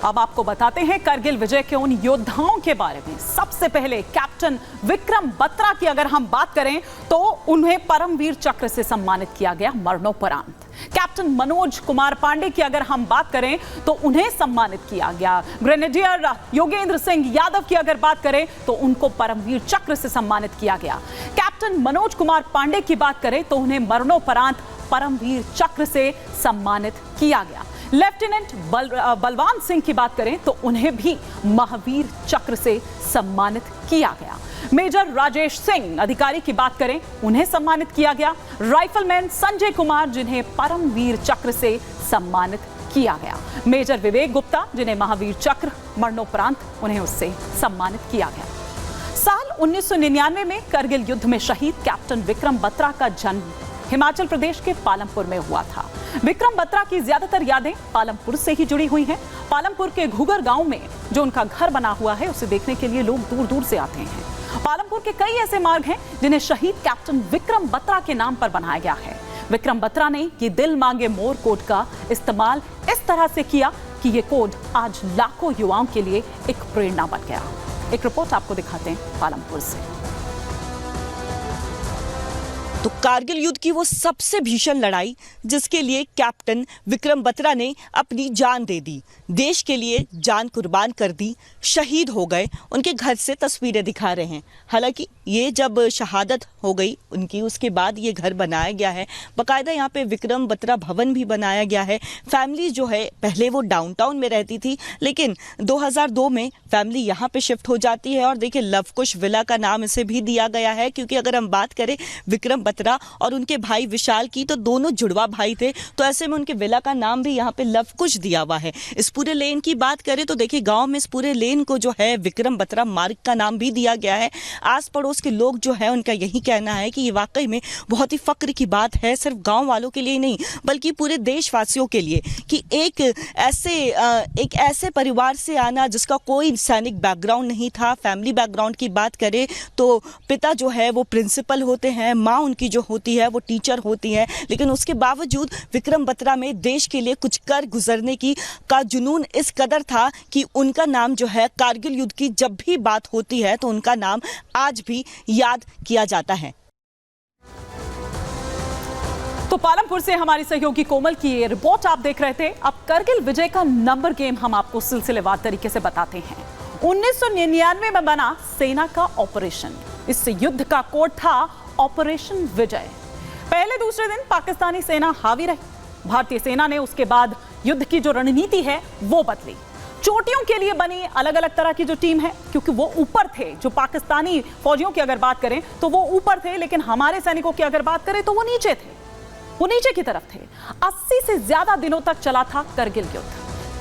अब आपको बताते हैं करगिल विजय के उन योद्धाओं के बारे में। सबसे पहले कैप्टन विक्रम बत्रा की अगर हम बात करें तो उन्हें परमवीर चक्र से सम्मानित किया गया मरणोपरांत। कैप्टन मनोज कुमार पांडे की अगर हम बात करें तो उन्हें सम्मानित किया गया। ग्रेनेडियर योगेंद्र सिंह यादव की अगर बात करें तो उनको परमवीर चक्र से सम्मानित किया गया। कैप्टन मनोज कुमार पांडे की बात करें तो उन्हें मरणोपरांत परमवीर चक्र से सम्मानित किया गया। लेफ्टिनेंट बलवान सिंह की बात करें तो उन्हें भी महावीर चक्र से सम्मानित किया गया। मेजर राजेश सिंह अधिकारी की बात करें, उन्हें सम्मानित किया गया। राइफलमैन संजय कुमार जिन्हें परमवीर चक्र से सम्मानित किया गया। मेजर विवेक गुप्ता जिन्हें महावीर चक्र मरणोपरांत उन्हें उससे सम्मानित किया गया। साल 1999 में करगिल युद्ध में शहीद कैप्टन विक्रम बत्रा का जन्म हिमाचल प्रदेश के पालमपुर में हुआ था। विक्रम बत्रा की ज्यादातर यादें पालमपुर से ही जुड़ी हुई हैं। पालमपुर के घुगर गांव में जो उनका घर बना हुआ है उसे देखने के लिए लोग दूर दूर से आते हैं। पालमपुर के कई ऐसे मार्ग हैं जिन्हें शहीद कैप्टन विक्रम बत्रा के नाम पर बनाया गया है। विक्रम बत्रा ने ये दिल मांगे मोर कोड का इस्तेमाल इस तरह से किया कि ये कोड आज लाखों युवाओं के लिए एक प्रेरणा बन गया। एक रिपोर्ट आपको दिखाते हैं पालमपुर से। तो कारगिल युद्ध की वो सबसे भीषण लड़ाई जिसके लिए कैप्टन विक्रम बत्रा ने अपनी जान दे दी, देश के लिए जान कुर्बान कर दी, शहीद हो गए। उनके घर से तस्वीरें दिखा रहे हैं। हालांकि ये जब शहादत हो गई उनकी, उसके बाद ये घर बनाया गया है। बाकायदा यहाँ पे विक्रम बत्रा भवन भी बनाया गया है। फैमिली जो है पहले वो डाउनटाउन में रहती थी, लेकिन 2002 में फैमिली यहाँ पे शिफ्ट हो जाती है। और देखिए लवकुश विला का नाम इसे भी दिया गया है, क्योंकि अगर हम बात करें विक्रम बत्रा और उनके भाई विशाल की, तो दोनों जुड़वा भाई थे, तो ऐसे में उनके विला का नाम भी यहाँ पे लवकुश दिया हुआ है। इस पूरे लेन की बात करें तो देखिए गांव में इस पूरे लेन को जो है विक्रम बत्रा मार्ग का नाम भी दिया गया है। आस पड़ोस के लोग जो है उनका यही कहना है कि ये वाकई में बहुत ही फक्र की बात है, सिर्फ गांव वालों के लिए नहीं बल्कि पूरे देशवासियों के लिए, कि एक ऐसे परिवार से आना जिसका कोई सैनिक बैकग्राउंड नहीं था। फैमिली बैकग्राउंड की बात करें तो पिता जो है वो प्रिंसिपल होते हैं, माँ उनकी जो होती है वो टीचर होती है, लेकिन उसके बावजूद विक्रम बत्रा में देश के लिए कुछ कर गुजरने का जुनून इस कदर था कि उनका नाम जो है कारगिल युद्ध की जब भी बात होती है तो उनका नाम आज भी याद किया जाता है। तो पालमपुर से हमारी सहयोगी कोमल की ये रिपोर्ट आप देख रहे थे। अब करगिल विजय का नंबर गेम हम आपको सिलसिलेवार तरीके से बताते हैं। 1999 में बना सेना का ऑपरेशन, इस युद्ध का कोड था ऑपरेशन विजय। पहले दूसरे दिन पाकिस्तानी सेना हावी रही। भारतीय सेना ने उसके बाद युद्ध की जो रणनीति है वो बदली। चोटियों के लिए बनी अलग अलग तरह की जो टीम है, क्योंकि वो ऊपर थे, जो पाकिस्तानी फौजियों की अगर बात करें तो वो ऊपर थे, लेकिन हमारे सैनिकों की अगर बात करें तो वो नीचे थे, वो नीचे की तरफ थे। 80 से ज्यादा दिनों तक चला था करगिल युद्ध।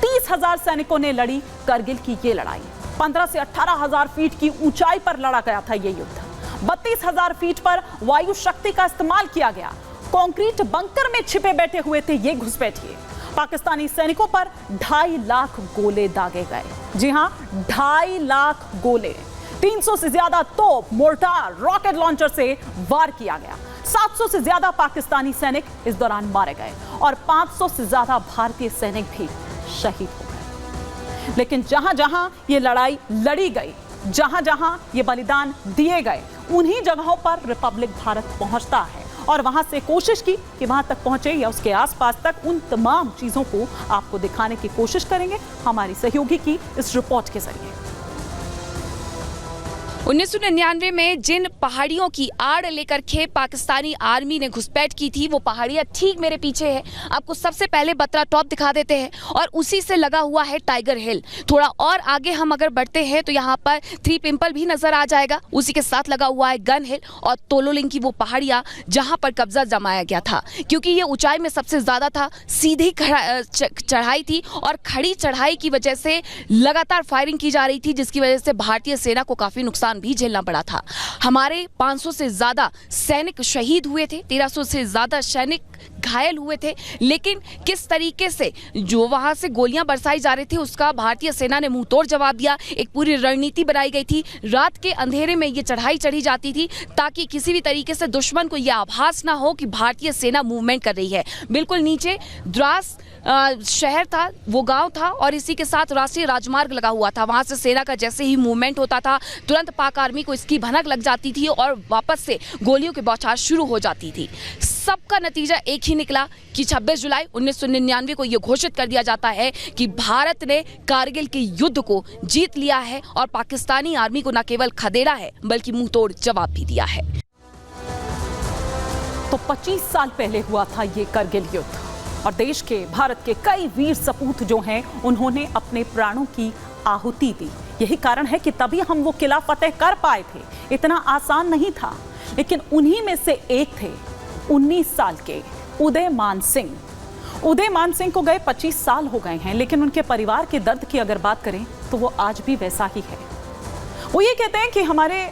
30,000 सैनिकों ने लड़ी करगिल की ये लड़ाई। 15 से 18,000 फीट की ऊंचाई पर लड़ा गया था ये युद्ध। 32,000 फीट पर वायु शक्ति का इस्तेमाल किया गया। कंक्रीट बंकर में छिपे बैठे हुए थे ये घुसपैठिए। पाकिस्तानी सैनिकों पर 2.5 लाख गोले दागे गए। जी हां, 2.5 लाख गोले। 300 से ज्यादा तोप, मोर्टार, रॉकेट लॉन्चर से वार किया गया। 700 से ज्यादा पाकिस्तानी सैनिक इस दौरान मारे गए और 500 से ज्यादा भारतीय सैनिक भी शहीद हो गए। लेकिन जहां जहां ये लड़ाई लड़ी गई, जहां जहां ये बलिदान दिए गए, उन्हीं जगहों पर रिपब्लिक भारत पहुंचता है और वहां से कोशिश की कि वहां तक पहुंचे या उसके आसपास तक। उन तमाम चीजों को आपको दिखाने की कोशिश करेंगे हमारी सहयोगी की इस रिपोर्ट के जरिए। 1999 में जिन पहाड़ियों की आड़ लेकर के पाकिस्तानी आर्मी ने घुसपैठ की थी, वो पहाड़ियां ठीक मेरे पीछे है। आपको सबसे पहले बत्रा टॉप दिखा देते हैं और उसी से लगा हुआ है टाइगर हिल। थोड़ा और आगे हम अगर बढ़ते हैं तो यहाँ पर 3 पिंपल भी नजर आ जाएगा। उसी के साथ लगा हुआ है गन हिल और तोलोलिंग की वो पहाड़ियां जहाँ पर कब्जा जमाया गया था, क्योंकि ये ऊंचाई में सबसे ज्यादा था। सीधी चढ़ाई थी और खड़ी चढ़ाई की वजह से लगातार फायरिंग की जा रही थी, जिसकी वजह से भारतीय सेना को काफी नुकसान भी झेलना पड़ा था। हमारे 500 से ज्यादा सैनिक शहीद हुए थे, 1300 से ज्यादा सैनिक घायल हुए थे, लेकिन किस तरीके से जो वहां से गोलियां बरसाई जा रही थी उसका भारतीय सेना ने मुंहतोड़ जवाब दिया। एक पूरी रणनीति बनाई गई थी, रात के अंधेरे में ये चढ़ाई चढ़ी जाती थी ताकि किसी भी तरीके से दुश्मन को यह आभास ना हो कि भारतीय सेना मूवमेंट कर रही है। बिल्कुल नीचे द्रास शहर था, वो गांव था और इसी के साथ राष्ट्रीय राजमार्ग लगा हुआ था। वहां से सेना का जैसे ही मूवमेंट होता था तुरंत पाक आर्मी को इसकी भनक लग जाती थी और वापस से गोलियों की बौछार शुरू हो जाती थी। सबका नतीजा एक ही निकला कि 26 जुलाई 1999 को यह घोषित कर दिया जाता है कि भारत ने कारगिल के युद्ध को जीत लिया है और पाकिस्तानी आर्मी को न केवल खदेड़ा है बल्कि मुंहतोड़ जवाब भी दिया है। तो 25 साल पहले हुआ था ये करगिल युद्ध और देश के, भारत के कई वीर सपूत जो हैं उन्होंने अपने प्राणों की आहुति दी। यही कारण है कि तभी हम वो किला फतेह कर पाए थे। इतना आसान नहीं था, लेकिन उन्हीं में से एक थे 19 साल के उदयमान सिंह। उदयमान सिंह को गए 25 साल हो गए हैं, लेकिन उनके परिवार के दर्द की अगर बात करें तो वो आज भी वैसा ही है। वो ये कहते हैं कि हमारे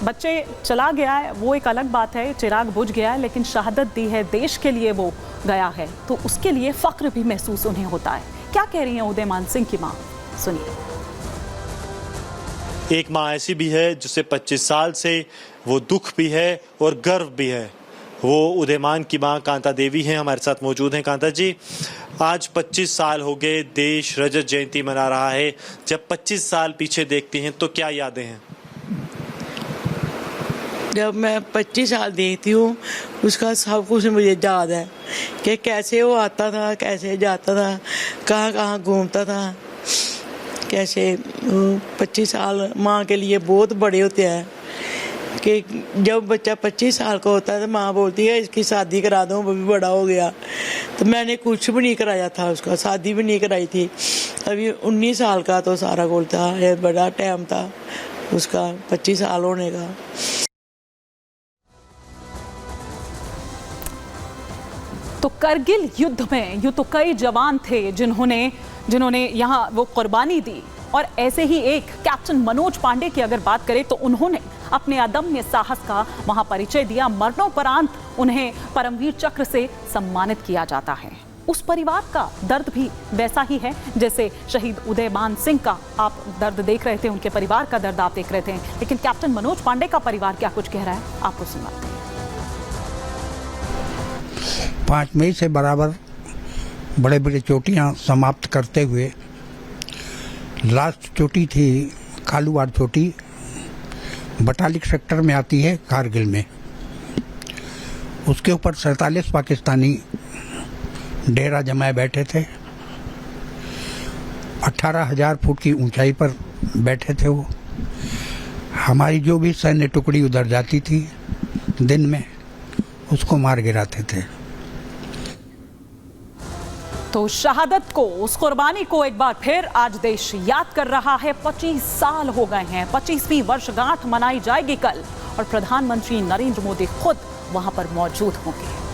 बच्चे चला गया है, वो एक अलग बात है, चिराग बुझ गया है, लेकिन शहादत दी है, देश के लिए वो गया है, तो उसके लिए फख्र भी महसूस उन्हें होता है। क्या कह रही हैं उदयमान सिंह की माँ, सुनिए। एक माँ ऐसी भी है जिसे 25 साल से वो दुख भी है और गर्व भी है। वो उदयमान की माँ कांता देवी हैं, हमारे साथ मौजूद हैं। कांता जी, आज 25 साल हो गए, देश रजत जयंती मना रहा है। जब 25 साल पीछे देखती हैं तो क्या यादें हैं? जब मैं 25 साल देखती हूँ उसका सब कुछ मुझे याद है कि कैसे वो आता था, कैसे जाता था, कहाँ कहाँ घूमता था, कैसे 25 साल माँ के लिए बहुत बड़े होते हैं। कि जब बच्चा 25 साल का होता है तो माँ बोलती है इसकी शादी करा दो, वो भी बड़ा हो गया। तो मैंने कुछ भी नहीं कराया था, उसका शादी भी नहीं कराई थी। अभी 19 साल का तो सारा गोल था, ये बड़ा टाइम था उसका 25 साल होने का। तो करगिल युद्ध में यूं तो कई जवान थे जिन्होंने यहाँ वो कुर्बानी दी, और ऐसे ही एक कैप्टन मनोज पांडे की अगर बात करें तो उन्होंने अपने अदम्य साहस का वहां परिचय दिया। मरणोपरांत उन्हें परमवीर चक्र से सम्मानित किया जाता है। उस परिवार का दर्द भी वैसा ही है जैसे शहीद उदयमान सिंह का आप दर्द देख रहे थे, उनके परिवार का दर्द आप देख रहे थे। लेकिन कैप्टन मनोज पांडे का परिवार क्या कुछ कह रहा है, आपको सुनाते हैं। 5 मई से बराबर बड़े बड़े चोटियां समाप्त करते हुए लास्ट चोटी थी कालूवाड़ चोटी, बटालिक सेक्टर में आती है कारगिल में। उसके ऊपर 47 पाकिस्तानी डेरा जमाए बैठे थे। 18,000 फुट की ऊंचाई पर बैठे थे वो। हमारी जो भी सैन्य टुकड़ी उधर जाती थी दिन में उसको मार गिराते थे। तो शहादत को, उस कुर्बानी को एक बार फिर आज देश याद कर रहा है। 25 साल हो गए हैं, 25वीं वर्षगांठ मनाई जाएगी कल और प्रधानमंत्री नरेंद्र मोदी खुद वहां पर मौजूद होंगे।